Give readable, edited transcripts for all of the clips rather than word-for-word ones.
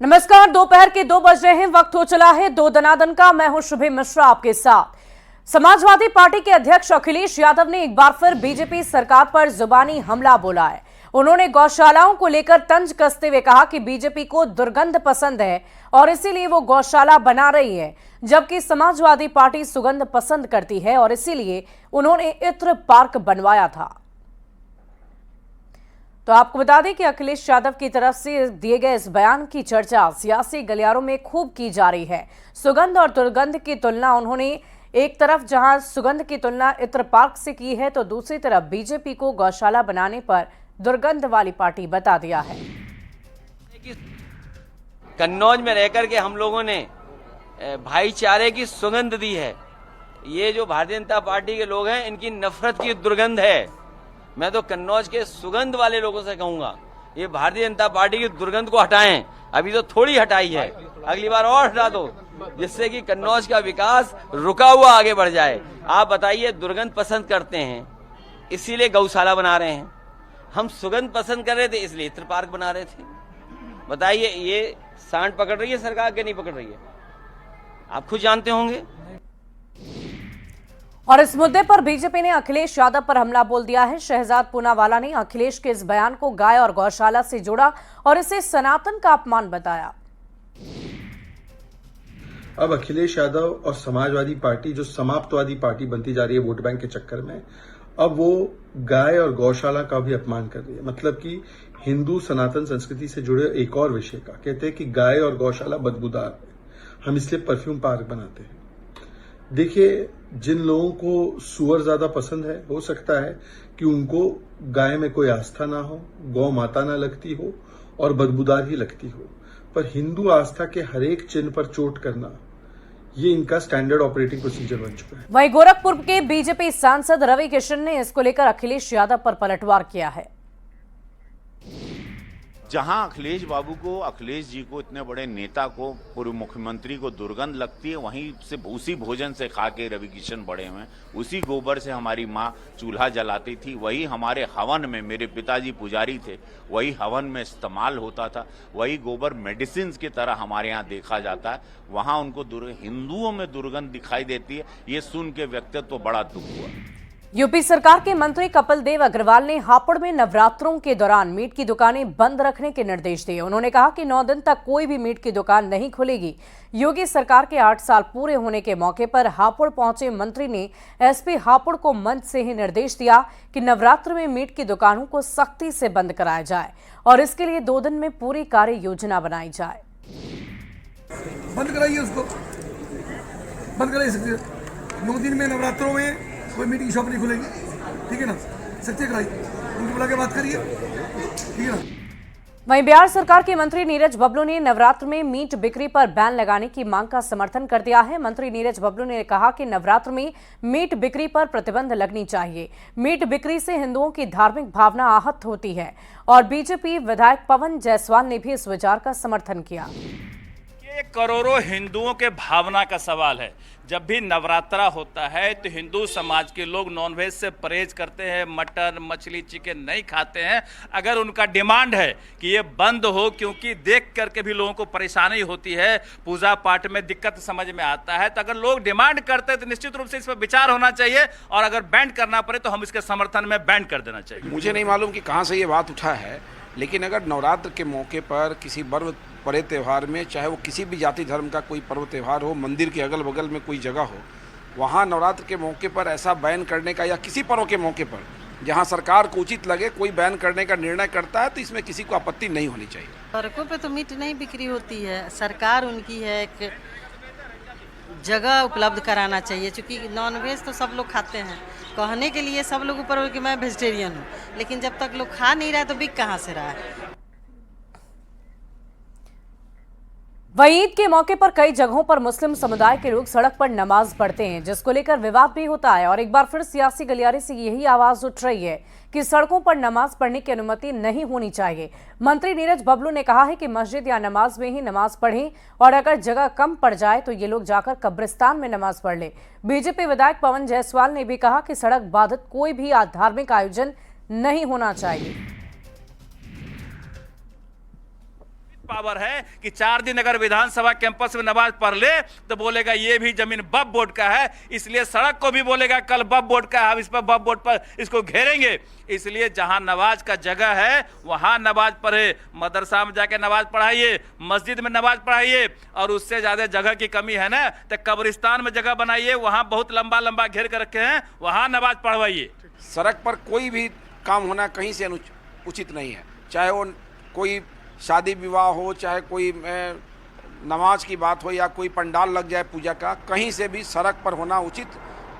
नमस्कार, दोपहर के 2 बज रहे हैं। वक्त हो चला है दो दनादन का। मैं हूं शुभे मिश्रा आपके साथ। समाजवादी पार्टी के अध्यक्ष अखिलेश यादव ने एक बार फिर बीजेपी सरकार पर जुबानी हमला बोला है। उन्होंने गौशालाओं को लेकर तंज कसते हुए कहा कि बीजेपी को दुर्गंध पसंद है और इसीलिए वो गौशाला बना रही है, जबकि समाजवादी पार्टी सुगंध पसंद करती है और इसीलिए उन्होंने इत्र पार्क बनवाया था। तो आपको बता दें कि अखिलेश यादव की तरफ से दिए गए इस बयान की चर्चा सियासी गलियारों में खूब की जा रही है। सुगंध और दुर्गंध की तुलना उन्होंने एक तरफ जहां सुगंध की तुलना इत्र पार्क से की है, तो दूसरी तरफ बीजेपी को गौशाला बनाने पर दुर्गंध वाली पार्टी बता दिया है। कन्नौज में रहकर के हम लोगों ने भाईचारे की सुगंध दी है। ये जो भारतीय जनता पार्टी के लोग हैं, इनकी नफरत की दुर्गंध है। मैं तो कन्नौज के सुगंध वाले लोगों से कहूंगा, ये भारतीय जनता पार्टी की दुर्गंध को हटाएं। अभी तो थोड़ी हटाई है, अगली बार और हटा दो, जिससे कि कन्नौज का विकास रुका हुआ आगे बढ़ जाए। आप बताइए, दुर्गंध पसंद करते हैं इसीलिए गौशाला बना रहे हैं, हम सुगंध पसंद कर रहे थे इसलिए इत्र पार्क बना रहे थे। बताइए, ये सांड पकड़ रही है सरकार के नहीं पकड़ रही है? आप खुद जानते होंगे। और इस मुद्दे पर बीजेपी ने अखिलेश यादव पर हमला बोल दिया है। शहजाद पूनावाला ने अखिलेश के इस बयान को गाय और गौशाला से जोड़ा और इसे सनातन का अपमान बताया। अब अखिलेश यादव और समाजवादी पार्टी जो समाप्तवादी पार्टी बनती जा रही है वोट बैंक के चक्कर में, अब वो गाय और गौशाला का भी अपमान कर रही है। मतलब कि हिंदू सनातन संस्कृति से जुड़े एक और विषय का कहते हैं कि गाय और गौशाला बदबूदार है, हम इसलिए परफ्यूम पार्क बनाते हैं। देखिए, जिन लोगों को सुअर ज्यादा पसंद है, हो सकता है कि उनको गाय में कोई आस्था ना हो, गौ माता ना लगती हो और बदबूदार ही लगती हो, पर हिंदू आस्था के हर एक चिन्ह पर चोट करना, ये इनका स्टैंडर्ड ऑपरेटिंग प्रोसीजर बन चुका है। वहीं गोरखपुर के बीजेपी सांसद रवि किशन ने इसको लेकर अखिलेश यादव पर पलटवार किया है। जहां अखिलेश बाबू को, अखिलेश जी को, इतने बड़े नेता को, पूर्व मुख्यमंत्री को दुर्गंध लगती है, वहीं से उसी भोजन से खा के रवि किशन बड़े हुए। उसी गोबर से हमारी माँ चूल्हा जलाती थी, वही हमारे हवन में, मेरे पिताजी पुजारी थे, वही हवन में इस्तेमाल होता था, वही गोबर मेडिसिन की तरह हमारे यहाँ देखा जाता है। वहां उनको हिंदुओं में दुर्गंध दिखाई देती है। ये सुन के व्यक्तित्व बड़ा दुख हुआ। यूपी सरकार के मंत्री कपिल देव अग्रवाल ने हापुड़ में नवरात्रों के दौरान मीट की दुकानें बंद रखने के निर्देश दिए। उन्होंने कहा कि 9 दिन तक कोई भी मीट की दुकान नहीं खुलेगी। योगी सरकार के 8 साल पूरे होने के मौके पर हापुड़ पहुंचे मंत्री ने एसपी हापुड़ को मंच से ही निर्देश दिया कि नवरात्र में मीट की दुकानों को सख्ती से बंद कराया जाए और इसके लिए 2 दिन में पूरी कार्य योजना बनाई जाए। बंद कराइए, उसको बंद कराइए। 9 दिन में नवरात्रों में कोई मीट की शॉप नहीं खुलेगी, ठीक है ना? सच्चे कराइए, उनको बुला के बात करिए, ठीक है ना? वहीं बिहार सरकार के मंत्री नीरज बबलू ने नवरात्र में मीट बिक्री पर बैन लगाने की मांग का समर्थन कर दिया है। मंत्री नीरज बबलू ने कहा कि नवरात्र में मीट बिक्री पर प्रतिबंध लगनी चाहिए। मीट बिक्री से हिंदुओं की धार्मिक भावना आहत होती है और बीजेपी विधायक पवन जायसवाल ने भी इस विचार का समर्थन किया। ये करोड़ों हिंदुओं के भावना का सवाल है। जब भी नवरात्रा होता है तो हिंदू समाज के लोग नॉनवेज से परहेज करते हैं, मटन, मछली, चिकन नहीं खाते हैं। अगर उनका डिमांड है कि ये बंद हो, क्योंकि देख करके भी लोगों को परेशानी होती है, पूजा पाठ में दिक्कत समझ में आता है, तो अगर लोग डिमांड करते हैं तो निश्चित रूप से इस पर विचार होना चाहिए और अगर बैन करना पड़े तो हम इसके समर्थन में बैन कर देना चाहिए। मुझे नहीं मालूम कि कहाँ से ये बात उठा है, लेकिन अगर नवरात्र के मौके पर किसी बड़े त्यौहार में, चाहे वो किसी भी जाति धर्म का कोई पर्व त्यौहार हो, मंदिर के अगल बगल में कोई जगह हो, वहाँ नवरात्र के मौके पर ऐसा बैन करने का, या किसी पर्व के मौके पर जहाँ सरकार को उचित लगे कोई बैन करने का निर्णय करता है, तो इसमें किसी को आपत्ति नहीं होनी चाहिए। सड़कों पे तो मीट नहीं बिक्री होती है, सरकार उनकी है एक जगह उपलब्ध कराना चाहिए, क्योंकि नॉनवेज तो सब लोग खाते हैं। कहने के लिए सब लोग ऊपर कि मैं वेजिटेरियन हूँ, लेकिन जब तक लोग खा नहीं रहा तो बिक कहाँ से रहा है। वहीं ईद के मौके पर कई जगहों पर मुस्लिम समुदाय के लोग सड़क पर नमाज पढ़ते हैं, जिसको लेकर विवाद भी होता है और एक बार फिर सियासी गलियारे से यही आवाज उठ रही है कि सड़कों पर नमाज पढ़ने की अनुमति नहीं होनी चाहिए। मंत्री नीरज बबलू ने कहा है कि मस्जिद या नमाज में ही नमाज पढ़ें और अगर जगह कम पड़ जाए तो ये लोग जाकर कब्रिस्तान में नमाज पढ़ ले। बीजेपी विधायक पवन जायसवाल ने भी कहा कि सड़क बाधित कोई भी धार्मिक आयोजन नहीं होना चाहिए। पावर है कि 4 दिन अगर विधानसभा कैंपस में नमाज पढ़ ले तो बोलेगा ये भी जमीन वक्फ बोर्ड का है, इसलिए सड़क को भी बोलेगा कल वक्फ बोर्ड का है, हम इस पर वक्फ बोर्ड पर इसको घेरेंगे। इसलिए जहां नमाज का जगह है वहां नमाज पढ़े, मदरसा में जाके नमाज पढ़ाइए, मस्जिद में नमाज पढ़ाइए, और उससे ज्यादा जगह की कमी है ना तो कब्रिस्तान में जगह बनाइए, वहां बहुत लंबा लंबा घेर कर रखे हैं, वहां नमाज पढ़वाइए। सड़क पर कोई भी काम होना कहीं से उचित नहीं है, चाहे वो कोई शादी विवाह हो, चाहे कोई नमाज की बात हो या कोई पंडाल लग जाए पूजा का, कहीं से भी सड़क पर होना उचित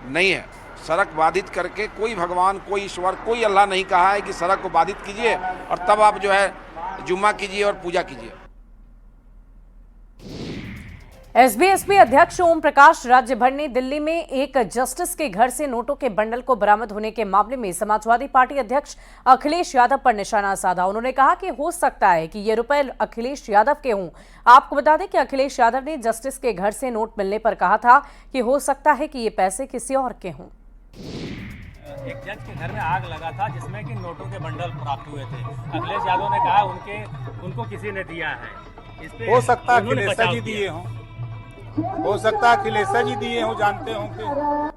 नहीं है। सड़क बाधित करके कोई भगवान, कोई ईश्वर, कोई अल्लाह नहीं कहा है कि सड़क को बाधित कीजिए और तब आप जो है जुम्मा कीजिए और पूजा कीजिए। एसबीएसपी अध्यक्ष ओम प्रकाश राज्य भर ने दिल्ली में एक जस्टिस के घर से नोटों के बंडल को बरामद होने के मामले में समाजवादी पार्टी अध्यक्ष अखिलेश यादव पर निशाना साधा। उन्होंने कहा कि हो सकता है कि ये रुपए अखिलेश यादव के हों। आपको बता दें कि अखिलेश यादव ने जस्टिस के घर से नोट मिलने पर कहा था कि हो सकता है कि ये पैसे किसी और के हों। एक जज के घर में आग लगा था जिसमें कि नोटों के बंडल प्राप्त हुए थे। अखिलेश यादव ने कहा उनको किसी ने दिया है। इस पे हो सकता है अखिलेश जी दिए हों, हो सकता है अखिलेश जी दिए हों, जानते होंगे।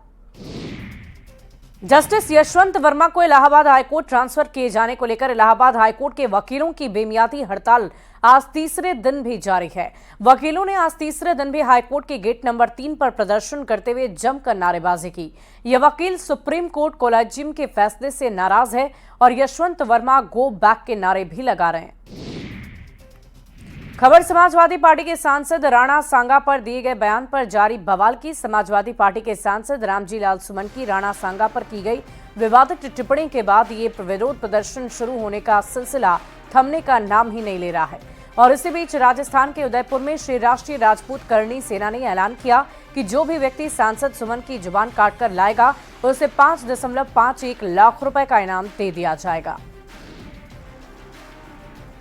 जस्टिस यशवंत वर्मा को इलाहाबाद हाईकोर्ट ट्रांसफर किए जाने को लेकर इलाहाबाद हाईकोर्ट के वकीलों की बेमियादी हड़ताल आज तीसरे दिन भी जारी है। वकीलों ने आज तीसरे दिन भी हाईकोर्ट के गेट नंबर 3 पर प्रदर्शन करते हुए जमकर नारेबाजी की। ये वकील सुप्रीम कोर्ट कोलेजियम के फैसले से नाराज है और यशवंत वर्मा गो बैक के नारे भी लगा रहे हैं। खबर समाजवादी पार्टी के सांसद राणा सांगा पर दिए गए बयान पर जारी बवाल की। समाजवादी पार्टी के सांसद रामजी लाल सुमन की राणा सांगा पर की गई विवादित टिप्पणी के बाद ये विरोध प्रदर्शन शुरू होने का सिलसिला थमने का नाम ही नहीं ले रहा है। और इसी बीच राजस्थान के उदयपुर में श्री राष्ट्रीय राजपूत करणी सेना ने ऐलान किया कि जो भी व्यक्ति सांसद सुमन की जुबान काटकर लाएगा उसे 5.51 लाख रुपए का इनाम दे दिया जाएगा।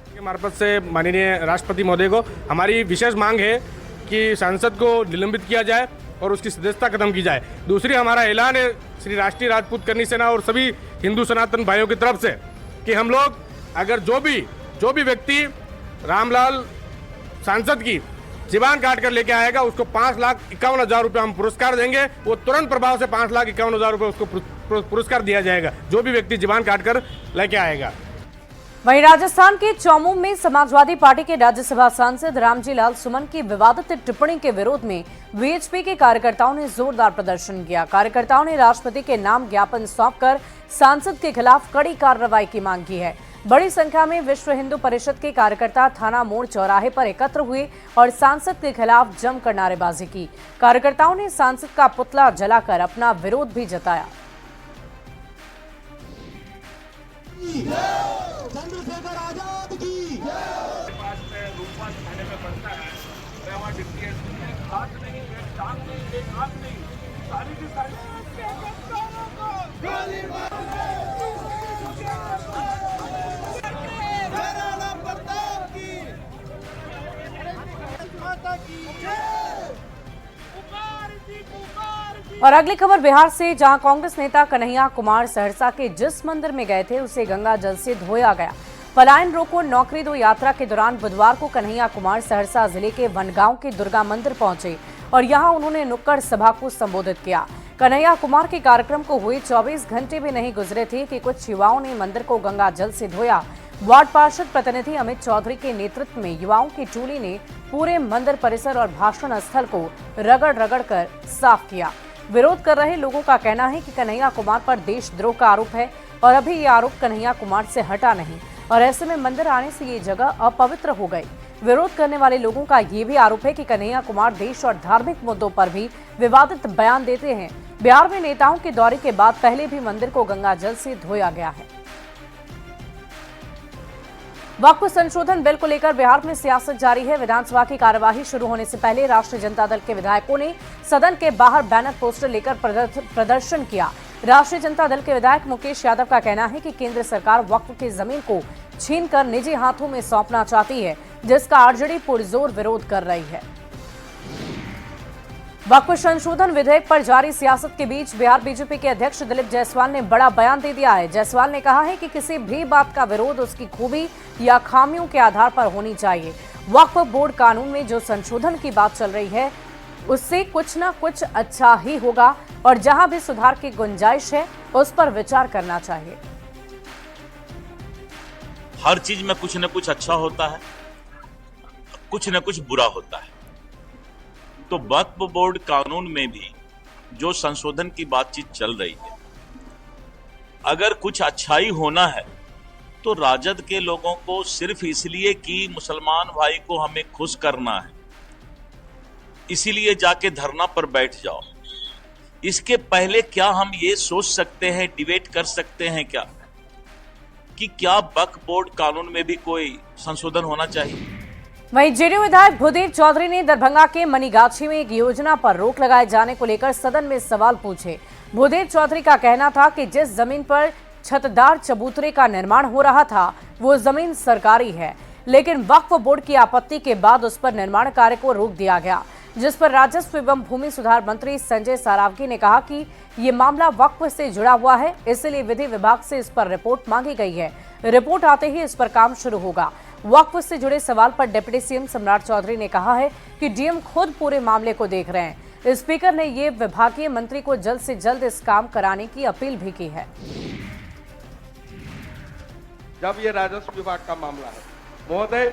के मार्फत से माननीय राष्ट्रपति महोदय को हमारी विशेष मांग है कि सांसद को निलंबित किया जाए और उसकी सदस्यता खत्म की जाए। दूसरी हमारा ऐलान है श्री राष्ट्रीय राजपूत करणी सेना और सभी हिंदू सनातन भाइयों की तरफ से कि हम लोग अगर जो भी व्यक्ति रामलाल सांसद की जीवान काट कर लेके आएगा उसको 5,51,000 रुपये हम पुरस्कार देंगे। वो तुरंत प्रभाव से 5,51,000 रुपये उसको पुरस्कार दिया जाएगा जो भी व्यक्ति जीवान काट कर लेके आएगा। वहीं राजस्थान के चौमुम में समाजवादी पार्टी के राज्यसभा सांसद रामजी लाल सुमन की विवादित टिप्पणी के विरोध में वीएचपी के कार्यकर्ताओं ने जोरदार प्रदर्शन किया। कार्यकर्ताओं ने राष्ट्रपति के नाम ज्ञापन सौंपकर सांसद के खिलाफ कड़ी कार्रवाई की मांग की है। बड़ी संख्या में विश्व हिंदू परिषद के कार्यकर्ता थाना मोड़ चौराहे पर एकत्र हुए और सांसद के खिलाफ जमकर नारेबाजी की। कार्यकर्ताओं ने सांसद का पुतला जलाकर अपना विरोध भी जताया। चंद्रशेखर आजाद की और अगली खबर बिहार से, जहां कांग्रेस नेता कन्हैया कुमार सहरसा के जिस मंदिर में गए थे उसे गंगा जल से धोया गया। पलायन रोको नौकरी दो यात्रा के दौरान बुधवार को कन्हैया कुमार सहरसा जिले के वनगांव के दुर्गा मंदिर पहुंचे और यहां उन्होंने नुक्कड़ सभा को संबोधित किया। कन्हैया कुमार के कार्यक्रम को हुए 24 घंटे भी नहीं गुजरे थे कि कुछ युवाओं ने मंदिर को गंगा जल से धोया। वार्ड पार्षद प्रतिनिधि अमित चौधरी के नेतृत्व में युवाओं की टोली ने पूरे मंदिर परिसर और भाषण स्थल को रगड़ कर साफ किया। विरोध कर रहे लोगों का कहना है कि कन्हैया कुमार पर देशद्रोह का आरोप है और अभी ये आरोप कन्हैया कुमार से हटा नहीं और ऐसे में मंदिर आने से ये जगह अपवित्र हो गई। विरोध करने वाले लोगों का ये भी आरोप है कि कन्हैया कुमार देश और धार्मिक मुद्दों पर भी विवादित बयान देते हैं। बिहार में नेताओं के दौरे के बाद पहले भी मंदिर को गंगा जल से धोया गया है। वक्फ संशोधन बिल को लेकर बिहार में सियासत जारी है। विधानसभा की कार्यवाही शुरू होने से पहले राष्ट्रीय जनता दल के विधायकों ने सदन के बाहर बैनर पोस्टर लेकर प्रदर्शन किया। राष्ट्रीय जनता दल के विधायक मुकेश यादव का कहना है कि केंद्र सरकार वक्फ की जमीन को छीनकर निजी हाथों में सौंपना चाहती है, जिसका आरजेडी पुरजोर विरोध कर रही है। वक्फ संशोधन विधेयक पर जारी सियासत के बीच बिहार बीजेपी के अध्यक्ष दिलीप जायसवाल ने बड़ा बयान दे दिया है। जायसवाल ने कहा है कि किसी भी बात का विरोध उसकी खूबी या खामियों के आधार पर होनी चाहिए वक्फ बोर्ड कानून में जो संशोधन की बात चल रही है उससे कुछ ना कुछ अच्छा ही होगा और जहां भी सुधार की गुंजाइश है उस पर विचार करना चाहिए। हर चीज में कुछ न कुछ अच्छा होता है, कुछ न कुछ बुरा होता है। तो वक्फ बोर्ड कानून में भी जो संशोधन की बातचीत चल रही है, अगर कुछ अच्छाई होना है तो राजद के लोगों को सिर्फ इसलिए कि मुसलमान भाई को हमें खुश करना है इसीलिए जाके धरना पर बैठ जाओ। इसके पहले क्या हम ये सोच सकते हैं, डिबेट कर सकते हैं क्या कि क्या वक्फ बोर्ड कानून में भी कोई संशोधन होना चाहिए? वहीं जेडीयू विधायक भूदेव चौधरी ने दरभंगा के मनीगाछी में एक योजना पर रोक लगाए जाने को लेकर सदन में सवाल पूछे। भूदेव चौधरी का कहना था कि जिस जमीन पर छतदार चबूतरे का निर्माण हो रहा था वो जमीन सरकारी है, लेकिन वक्फ बोर्ड की आपत्ति के बाद उस पर निर्माण कार्य को रोक दिया गया, जिस पर राजस्व एवं भूमि सुधार मंत्री संजय सारावगी ने कहा कि ये मामला वक्फ से जुड़ा हुआ है, इसलिए विधि विभाग से इस पर रिपोर्ट मांगी गई है। रिपोर्ट आते ही इस पर काम शुरू होगा। वक्फ से जुड़े सवाल पर डिप्टी सीएम सम्राट चौधरी ने कहा है कि डीएम खुद पूरे मामले को देख रहे हैं। स्पीकर ने ये विभागीय मंत्री को जल्द से जल्द इस काम कराने की अपील भी की है। जब ये राजस्व विभाग का मामला है महोदय,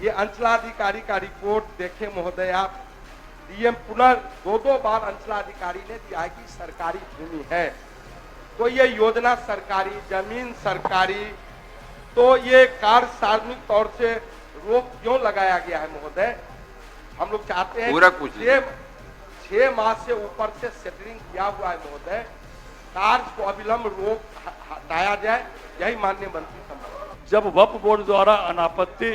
ये अंचलाधिकारी का रिपोर्ट देखे महोदय आप, डीएम पुनः दो बार अंचलाधिकारी ने दिया है कि सरकारी भूमि है, तो ये योजना सरकारी, जमीन सरकारी, तो ये कार्य सार्वजनिक तौर से रोक क्यों लगाया गया है महोदय? हम लोग चाहते हैं पूरा कुछ 6 माह से ऊपर से सेटलिंग किया हुआ है महोदय, कार्य को अविलंब रोक हटाया जाए, यही माननीय मंत्री सम्मत। जब वक्फ बोर्ड द्वारा अनापत्ति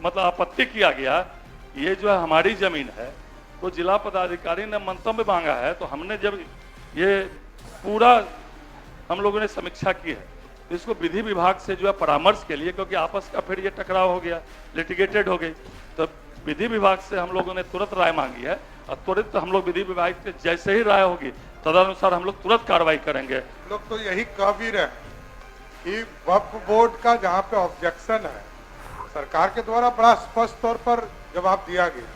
मतलब आपत्ति किया गया, ये जो है हमारी जमीन है, तो जिला पदाधिकारी ने मंतव्य मांगा है, तो हमने जब ये पूरा हम लोगों ने समीक्षा की है, तो इसको विधि विभाग से जो है परामर्श के लिए, क्योंकि आपस का फिर ये टकराव हो गया, लिटिगेटेड हो गई, तो विधि विभाग से हम लोगों ने तुरंत राय मांगी है और तुरंत हम लोग विधि विभाग से जैसे ही राय होगी तदनुसार हम लोग तुरंत कार्रवाई करेंगे। लोग तो यही कह भी रहे कि वक्फ बोर्ड का जहाँ पे ऑब्जेक्शन है, सरकार के द्वारा बड़ा स्पष्ट तौर पर जवाब दिया गया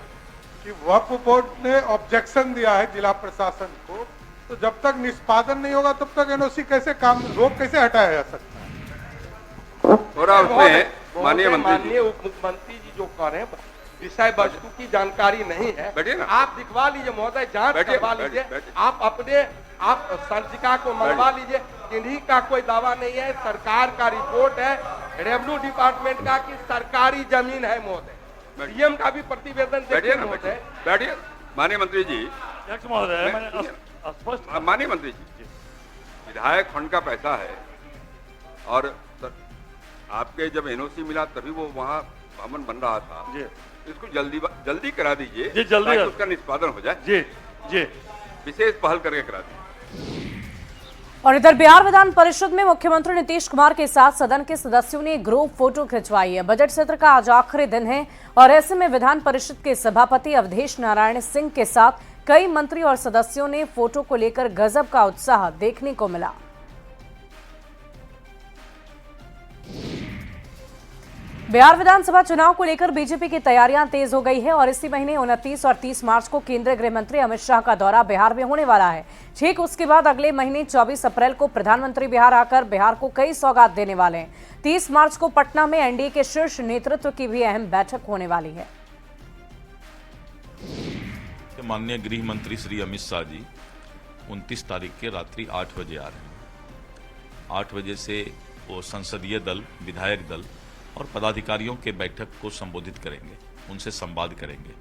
कि वक्फ बोर्ड ने ऑब्जेक्शन दिया है जिला प्रशासन को, तो जब तक निष्पादन नहीं होगा तब तक एनओसी कैसे काम रोक कैसे हटाया जा सकता है? और माननीय उप मुख्यमंत्री जी जो कह रहे हैं विषय वस्तु की जानकारी नहीं है, आप दिखवा लीजिए महोदय, जांच करवा लीजिए, आप संचिका को मंगवा लीजिए, किन्हीं का कोई दावा नहीं है, सरकार का रिपोर्ट है रेवेन्यू डिपार्टमेंट का कि सरकारी जमीन है महोदय, डीएम का भी प्रतिवेदन देखिए महोदय। बैठिए माननीय मंत्री जी, माननीय मंत्री जी, विधायक फंड का पैसा है और आपके जब एनओसी मिला तभी वो वहाँ भवन बन रहा था, इसको जल्दी करा दीजिए जी, जल्दी उसका निष्पादन हो जाए जी जी, विशेष पहल करके करा दीजिए। और इधर बिहार विधान परिषद में मुख्यमंत्री नीतीश कुमार के साथ सदन के सदस्यों ने ग्रुप फोटो खिंचवाई है। बजट सत्र का आज आखिरी दिन है और ऐसे में विधान परिषद के सभापति अवधेश नारायण सिंह के साथ कई मंत्री और सदस्यों ने फोटो को लेकर गजब का उत्साह देखने को मिला। बिहार विधानसभा चुनाव को लेकर बीजेपी की तैयारियां तेज हो गई है और इसी महीने 29 और 30 मार्च को केंद्रीय गृह मंत्री अमित शाह का दौरा बिहार में होने वाला है। ठीक उसके बाद अगले महीने 24 अप्रैल को प्रधानमंत्री बिहार आकर बिहार को कई सौगात देने वाले हैं। 30 मार्च को पटना में एनडीए के शीर्ष नेतृत्व की भी अहम बैठक होने वाली है। माननीय गृह मंत्री श्री अमित शाह जी 29 तारीख के रात्रि 8 बजे आ रहे हैं। 8 बजे से वो संसदीय दल, विधायक दल और पदाधिकारियों के बैठक को संबोधित करेंगे, उनसे संवाद करेंगे।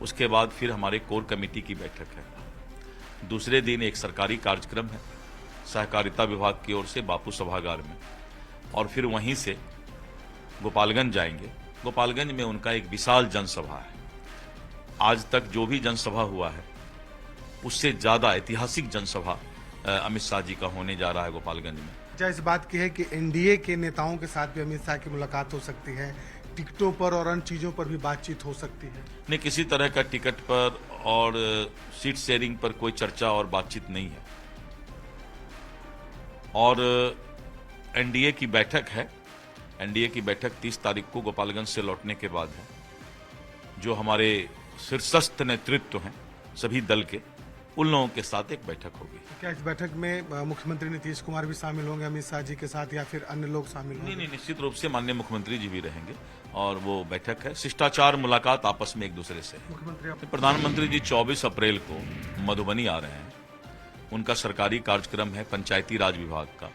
उसके बाद फिर हमारे कोर कमेटी की बैठक है। दूसरे दिन एक सरकारी कार्यक्रम है सहकारिता विभाग की ओर से बापू सभागार में, और फिर वहीं से गोपालगंज जाएंगे। गोपालगंज में उनका एक विशाल जनसभा है। आज तक जो भी जनसभा हुआ है उससे ज्यादा ऐतिहासिक जनसभा अमित शाह जी का होने जा रहा है गोपालगंज में। इस बात की है कि एनडीए के नेताओं के साथ भी अमित शाह की मुलाकात हो सकती है, टिकटों पर और अन्य चीजों पर भी बातचीत हो सकती है। नहीं, किसी तरह का टिकट पर और सीट शेयरिंग पर कोई चर्चा और बातचीत नहीं है। और एनडीए की बैठक है, एनडीए की बैठक 30 तारीख को गोपालगंज से लौटने के बाद है। जो हमारे शीर्षस्थ नेतृत्व हैं सभी दल के, उन लोगों के साथ एक बैठक होगी। क्या इस बैठक में मुख्यमंत्री नीतीश कुमार भी शामिल होंगे अमित शाह जी के साथ, या फिर अन्य लोग शामिल होंगे? नहीं, निश्चित रूप से माननीय मुख्यमंत्री जी भी रहेंगे और वो बैठक है शिष्टाचार मुलाकात आपस में एक दूसरे से है। प्रधानमंत्री जी 24 अप्रैल को मधुबनी आ रहे हैं। उनका सरकारी कार्यक्रम है पंचायती राज विभाग का,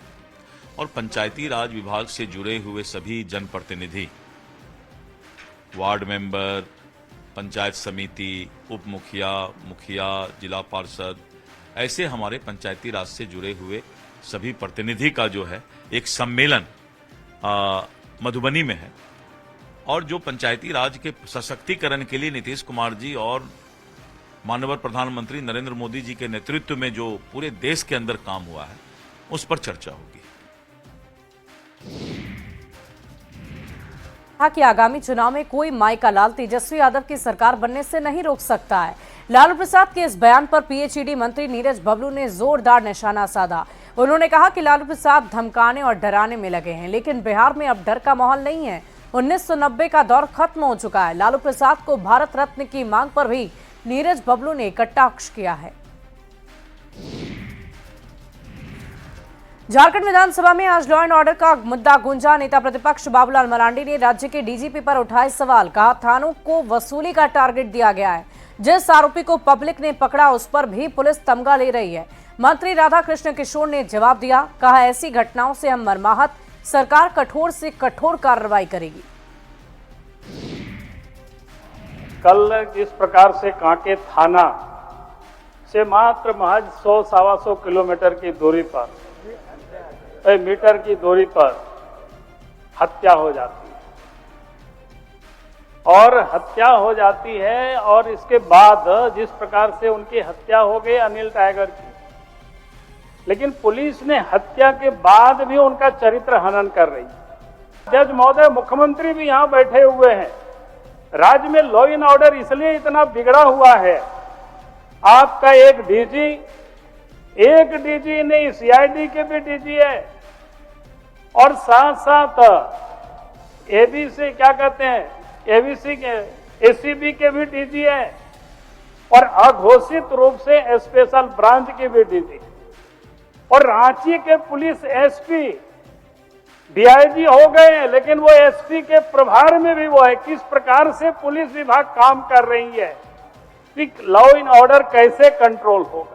और पंचायती राज विभाग से जुड़े हुए सभी जनप्रतिनिधि, वार्ड मेंबर, पंचायत समिति, उप मुखिया, मुखिया, जिला पार्षद, ऐसे हमारे पंचायती राज से जुड़े हुए सभी प्रतिनिधि का जो है एक सम्मेलन मधुबनी में है। और जो पंचायती राज के सशक्तिकरण के लिए नीतीश कुमार जी और माननीय प्रधानमंत्री नरेंद्र मोदी जी के नेतृत्व में जो पूरे देश के अंदर काम हुआ है, उस पर चर्चा होगी। कि आगामी चुनाव में कोई माई का लाल तेजस्वी यादव की सरकार बनने से नहीं रोक सकता है। लालू प्रसाद के इस बयान पर पीएचईडी मंत्री नीरज बबलू ने जोरदार निशाना साधा। उन्होंने कहा कि लालू प्रसाद धमकाने और डराने में लगे हैं, लेकिन बिहार में अब डर का माहौल नहीं है। 1990 का दौर खत्म हो चुका है। लालू प्रसाद को भारत रत्न की मांग पर भी नीरज बबलू ने कटाक्ष किया है। झारखंड विधानसभा में आज लॉ एंड ऑर्डर का मुद्दा गूंजा। नेता प्रतिपक्ष बाबूलाल मरांडी ने राज्य के डीजीपी पर उठाए सवाल। कहा, थानों को वसूली का टारगेट दिया गया है। जिस आरोपी को पब्लिक ने पकड़ा उस पर भी पुलिस तमगा ले रही है। मंत्री राधाकृष्ण किशोर ने जवाब दिया। कहा, ऐसी घटनाओं से हम मर्माहत, सरकार कठोर से कठोर कार्रवाई करेगी। कल जिस प्रकार से कांके थाना से मात्र महज 100-125 किलोमीटर की दूरी पर, मीटर की दूरी पर हत्या हो जाती है, और हत्या हो जाती है, और इसके बाद जिस प्रकार से उनकी हत्या हो गई अनिल टाइगर की, लेकिन पुलिस ने हत्या के बाद भी उनका चरित्र हनन कर रही है। जज महोदय, मुख्यमंत्री भी यहाँ बैठे हुए हैं। राज्य में लॉ एंड ऑर्डर इसलिए इतना बिगड़ा हुआ है, आपका एक डीजी नहीं, सीआईडी के भी डीजी है, और साथ साथ एबीसी क्या कहते हैं, एबीसी के एसीबी के भी डीजी है, और अघोषित रूप से स्पेशल ब्रांच के भी डीजी, और रांची के पुलिस एसपी डीआईजी हो गए हैं, लेकिन वो एसपी के प्रभार में भी वो है। किस प्रकार से पुलिस विभाग काम कर रही है, लॉ एंड ऑर्डर कैसे कंट्रोल होगा।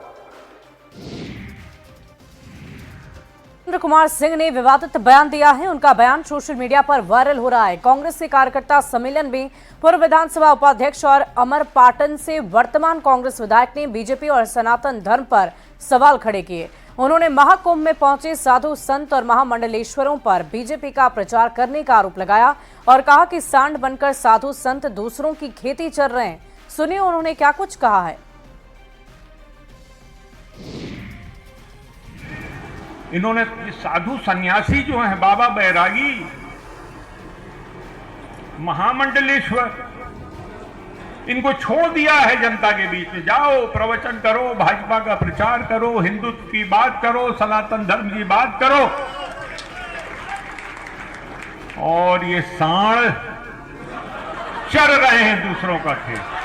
सुरेंद्र कुमार सिंह ने विवादित बयान दिया है। उनका बयान सोशल मीडिया पर वायरल हो रहा है। कांग्रेस के कार्यकर्ता सम्मेलन में पूर्व विधानसभा उपाध्यक्ष और अमर पाटन से वर्तमान कांग्रेस विधायक ने बीजेपी और सनातन धर्म पर सवाल खड़े किए। उन्होंने महाकुंभ में पहुंचे साधु संत और महामंडलेश्वरों पर बीजेपी का प्रचार करने का आरोप लगाया और कहा कि सांड बनकर साधु संत दूसरों की खेती चल रहे हैं। सुनिए उन्होंने क्या कुछ कहा है। इन्होंने साधु सन्यासी जो हैं, बाबा बैरागी, महामंडलेश्वर, इनको छोड़ दिया है जनता के बीच में। जाओ प्रवचन करो, भाजपा का प्रचार करो, हिंदुत्व की बात करो, सनातन धर्म की बात करो, और ये सांड चर रहे हैं दूसरों का खेत।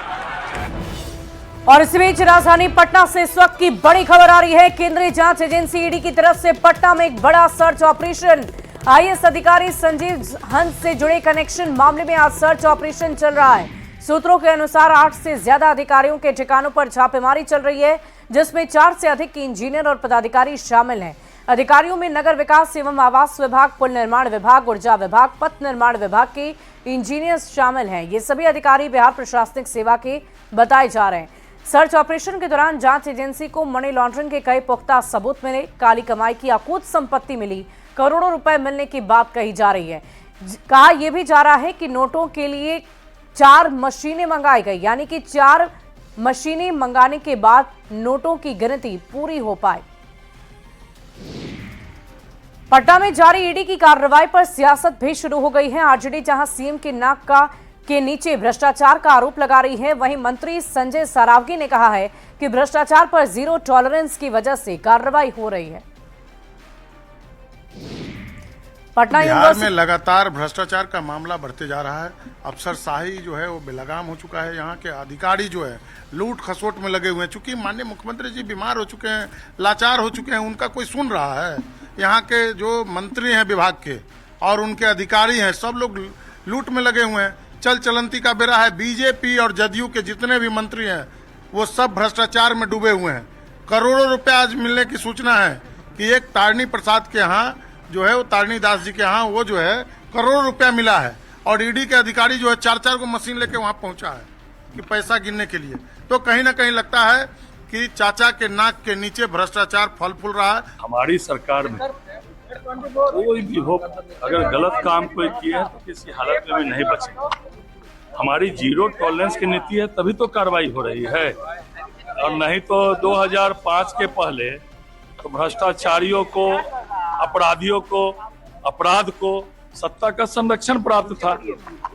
और इसी बीच राजधानी पटना से इस वक्त की बड़ी खबर आ रही है। केंद्रीय जांच एजेंसी ईडी की तरफ से पटना में एक बड़ा सर्च ऑपरेशन। आईएएस अधिकारी संजीव हंस से जुड़े कनेक्शन मामले में आज सर्च ऑपरेशन चल रहा है। सूत्रों के अनुसार 8 से ज्यादा अधिकारियों के ठिकानों पर छापेमारी चल रही है, जिसमें 4 से अधिक इंजीनियर और पदाधिकारी शामिल हैं। अधिकारियों में नगर विकास एवं आवास विभाग, पुल निर्माण विभाग, ऊर्जा विभाग, पथ निर्माण विभाग के इंजीनियर्स शामिल हैं। ये सभी अधिकारी बिहार प्रशासनिक सेवा के बताए जा रहे हैं। सर्च ऑपरेशन के दौरान जांच एजेंसी को मनी लॉन्ड्रिंग के कई पुख्ता सबूत मिले, काली कमाई की अकूत संपत्ति मिली, करोड़ों रुपए मिलने की बात कही जा रही है। कहा यह भी जा रहा है कि नोटों के लिए 4 मशीनें मंगाई गई, यानी कि 4 मशीनें मंगाने के बाद नोटों की गिनती पूरी हो पाए। पटना में जारी ईडी की कार्रवाई पर सियासत भी शुरू हो गई है। आरजेडी जहां सीएम के नाक के नीचे भ्रष्टाचार का आरोप लगा रही है, वहीं मंत्री संजय सरावगी ने कहा है कि भ्रष्टाचार पर जीरो टॉलरेंस की वजह से कार्रवाई हो रही है। पटना बिहार में यूनिवर्सिटी लगातार भ्रष्टाचार का मामला बढ़ते जा रहा है। अफसरशाही जो है वो बेलगाम हो चुका है। यहाँ के अधिकारी जो है लूट खसोट में लगे हुए हैं। चूंकि माननीय मुख्यमंत्री जी बीमार हो चुके हैं, लाचार हो चुके हैं, उनका कोई सुन रहा है? यहाँ के जो मंत्री हैं विभाग के और उनके अधिकारी हैं, सब लोग लूट में लगे हुए हैं। चल चलंती का बेरा है। बीजेपी और जदयू के जितने भी मंत्री हैं वो सब भ्रष्टाचार में डूबे हुए हैं। करोड़ों रुपए आज मिलने की सूचना है कि एक तारिणी प्रसाद के यहाँ जो है वो तारिणी दास जी के यहाँ वो जो है करोड़ों रुपया मिला है। और ईडी के अधिकारी जो है 4-4 को मशीन लेके वहाँ पहुंचा है कि पैसा गिनने के लिए। तो कहीं ना कहीं लगता है कि चाचा के नाक के नीचे भ्रष्टाचार फल फूल रहा है। हमारी सरकार में कोई भी हो, अगर गलत काम कोई किया है तो किसी हालत में भी नहीं बचेगा। हमारी जीरो टॉलरेंस की नीति है, तभी तो कार्रवाई हो रही है। और नहीं तो 2005 के पहले तो भ्रष्टाचारियों को, अपराधियों को, अपराध को सत्ता का संरक्षण प्राप्त था।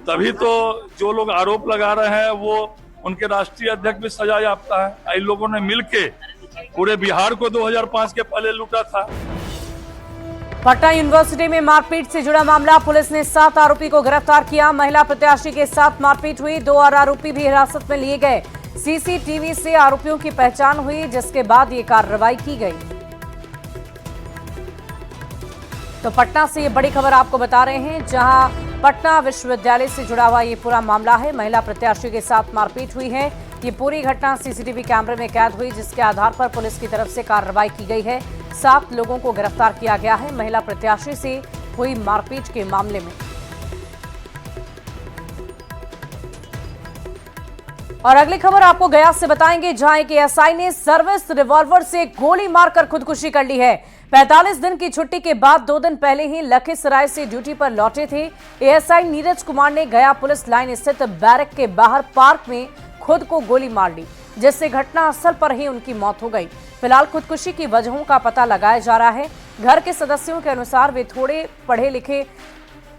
तभी तो जो लोग आरोप लगा रहे हैं वो उनके राष्ट्रीय अध्यक्ष भी सजा याफ्ता है। इन लोगों ने मिलके पूरे बिहार को 2005 के पहले लूटा था। पटना यूनिवर्सिटी में मारपीट से जुड़ा मामला, पुलिस ने 7 आरोपी को गिरफ्तार किया। महिला प्रत्याशी के साथ मारपीट हुई, 2 और आरोपी भी हिरासत में लिए गए। सीसीटीवी से आरोपियों की पहचान हुई, जिसके बाद ये कार्रवाई की गई। तो पटना से ये बड़ी खबर आपको बता रहे हैं, जहां पटना विश्वविद्यालय से जुड़ा हुआ ये पूरा मामला है। महिला प्रत्याशी के साथ मारपीट हुई है। ये पूरी घटना सीसीटीवी कैमरे में कैद हुई, जिसके आधार पर पुलिस की तरफ से कार्रवाई की गई है। 7 लोगों को गिरफ्तार किया गया है महिला प्रत्याशी से हुई मारपीट के मामले में। और अगली खबर आपको गया से बताएंगे, जहां एक एएसआई ने सर्विस रिवॉल्वर से गोली मारकर खुदकुशी कर ली है। 45 दिन की छुट्टी के बाद 2 दिन पहले ही लखीसराय से ड्यूटी पर लौटे थे एएसआई नीरज कुमार ने गया पुलिस लाइन स्थित बैरक के बाहर पार्क में खुद को गोली मार ली, जिससे घटनास्थल पर ही उनकी मौत हो गई। फिलहाल खुदकुशी की वजहों का पता लगाया जा रहा है। घर के सदस्यों के अनुसार वे थोड़े पढ़े लिखे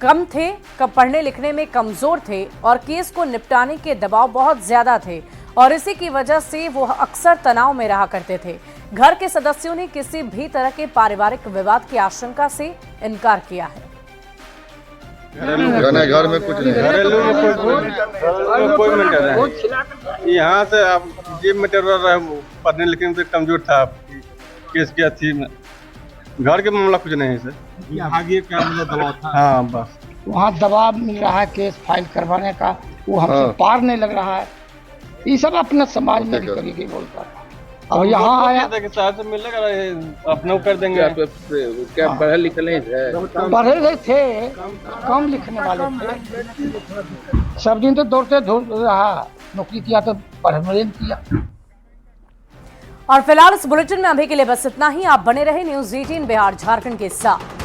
कम थे, पढ़ने लिखने में कमजोर थे और केस को निपटाने के दबाव बहुत ज्यादा थे और इसी की वजह से वो अक्सर तनाव में रहा करते थे। घर के सदस्यों ने किसी भी तरह के पारिवारिक विवाद की आशंका से इनकार किया है। घर में कुछ नहीं, घरेलू में कोई नहीं। यहाँ से आप जिम में पढ़ने लिखने में कमजोर था, केस किया थी। घर के मामला कुछ नहीं सर, आगे क्या दबाव था? हाँ बस वहाँ दबाव मिल रहा है केस फाइल करवाने का, वो हमसे पार नहीं लग रहा है। ये सब अपने समाज में तरीके बोलता है। और यहाँ आया तो मिलेगा अपना कर देंगे। क्या पढ़े लिखे नहीं थे? पढ़े लिखे थे, कम लिखने वाले थे। सब दिन तो दौड़ते रहा, नौकरी किया तो पढ़ने किया। और फिलहाल इस बुलेटिन में अभी के लिए बस इतना ही। आप बने रहे न्यूज़ 18 बिहार झारखंड के साथ।